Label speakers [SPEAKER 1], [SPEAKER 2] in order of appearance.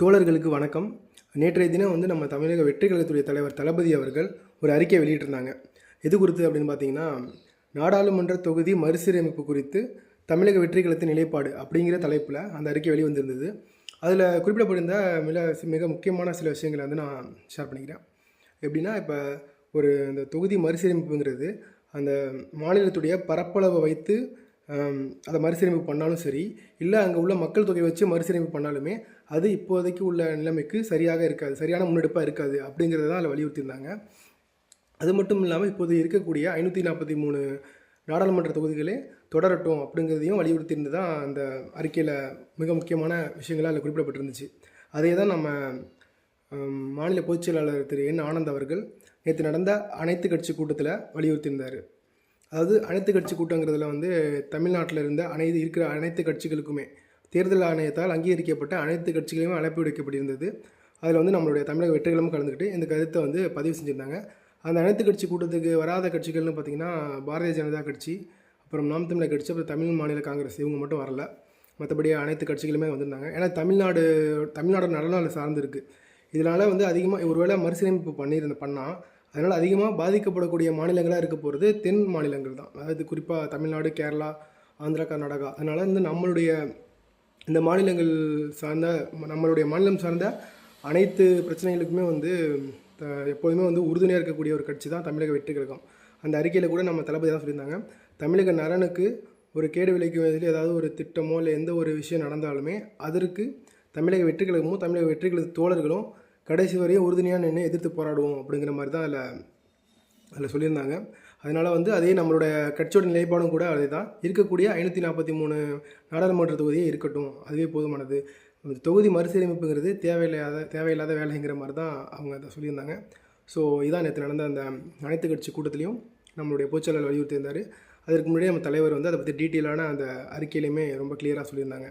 [SPEAKER 1] தோழர்களுக்கு வணக்கம். நேற்றைய தினம் நம்ம தமிழக வெற்றிக் கழகத்துடைய தலைவர் தளபதி அவர்கள் ஒரு அறிக்கை வெளியிட்டிருந்தாங்க. எது குறித்து அப்படின்னு பார்த்தீங்கன்னா, நாடாளுமன்ற தொகுதி மறுசீரமைப்பு குறித்து தமிழக வெற்றிக் கழகத்தின் நிலைப்பாடு அப்படிங்கிற தலைப்பில் அந்த அறிக்கை வெளிவந்திருந்தது. அதில் குறிப்பிடப்பட்டிருந்த மிக முக்கியமான சில விஷயங்களை நான் ஷேர் பண்ணிக்கிறேன். எப்படின்னா, இப்போ இந்த தொகுதி மறுசீரமைப்புங்கிறது அந்த மாநிலத்துடைய பரப்பளவை வைத்து அதை மறுசீரமைப்பு பண்ணாலும் சரி, இல்லை அங்கே உள்ள மக்கள் தொகை வச்சு மறுசீரமைப்பு பண்ணாலுமே அது இப்போதைக்கு உள்ள நிலைமைக்கு சரியாக இருக்காது, சரியான முன்னெடுப்பாக இருக்காது அப்படிங்கிறத தான் அதில் வலியுறுத்தியிருந்தாங்க. அது மட்டும் இல்லாமல் இப்போது இருக்கக்கூடிய 543 நாடாளுமன்ற தொகுதிகளே தொடரட்டும் அப்படிங்கிறதையும் வலியுறுத்தியிருந்து தான் அந்த அறிக்கையில் மிக முக்கியமான விஷயங்களாக அதில் குறிப்பிடப்பட்டிருந்துச்சு. அதே தான் நம்ம மாநில பொதுச் செயலாளர் திரு என் ஆனந்த் அவர்கள் நேற்று நடந்த அனைத்து கட்சி கூட்டத்தில் வலியுறுத்தியிருந்தார். அதாவது அனைத்து கட்சி கூட்டங்கிறதுல தமிழ்நாட்டில் இருந்த இருக்கிற அனைத்து கட்சிகளுக்குமே தேர்தல் ஆணையத்தால் அங்கீகரிக்கப்பட்ட அனைத்து கட்சிகளையும் அழைப்பு விடுக்கப்பட்டிருந்தது. அதில் நம்மளுடைய தமிழக வெற்றிகளும் கலந்துக்கிட்டு இந்த கருத்தை பதிவு செஞ்சுருந்தாங்க. அந்த அனைத்து கட்சி கூட்டத்துக்கு வராத கட்சிகள்னு பார்த்திங்கன்னா பாரதிய ஜனதா கட்சி, அப்புறம் நாம் தமிழர் கட்சி, அப்புறம் தமிழ் மாநில காங்கிரஸ், இவங்க மட்டும் வரல. மற்றபடி அனைத்து கட்சிகளுமே வந்திருந்தாங்க. ஏன்னா தமிழ்நாடு நலனால் சார்ந்திருக்கு. இதனால் அதிகமாக ஒருவேளை மறுசீரமைப்பு பண்ணால் அதனால் அதிகமாக பாதிக்கப்படக்கூடிய மாநிலங்களாக இருக்க போகிறது தென் மாநிலங்கள் தான். அதாவது குறிப்பாக தமிழ்நாடு, கேரளா, ஆந்திரா, கர்நாடகா. அதனால் நம்மளுடைய இந்த மாநிலங்கள் சார்ந்த நம்மளுடைய மாநிலம் சார்ந்த அனைத்து பிரச்சனைகளுக்குமே எப்போதுமே உறுதுணையாக இருக்கக்கூடிய ஒரு கட்சி தான் தமிழக வெற்றி கழகம். அந்த அறிக்கையில் கூட நம்ம தளபதி தான் சொல்லியிருந்தாங்க, தமிழக நலனுக்கு ஒரு கேடு விளைக்கும் விதத்தில் ஏதாவது ஒரு திட்டமோ இல்லை எந்த ஒரு விஷயம் நடந்தாலுமே அதற்கு தமிழக வெற்றி கழகமும் தமிழக வெற்றி கழக தோழர்களும் கடைசி வரையும் உறுதுணையாக நின்று எதிர்த்து போராடுவோம் அப்படிங்கிற மாதிரி தான் அதில் சொல்லியிருந்தாங்க. அதனால் அதே நம்மளுடைய கட்சியோட நிலைப்பாடும் கூட அதே தான். இருக்கக்கூடிய 543 நாடாளுமன்ற தொகுதியே இருக்கட்டும், அதுவே போதுமானது. தொகுதி மறுசீரமைப்புங்கிறது தேவையில்லாத வேலைங்கிற மாதிரி தான் அவங்க அதை சொல்லியிருந்தாங்க. ஸோ இதான் நேற்று நடந்த அந்த அனைத்து கட்சி கூட்டத்திலையும் நம்மளுடைய பொதுச்செயலாளர் வலியுறுத்தியிருந்தார். அதற்கு முன்னாடியே நம்ம தலைவர் அதை பற்றி டீட்டெயிலான அந்த அறிக்கையிலையுமே ரொம்ப கிளியராக சொல்லியிருந்தாங்க.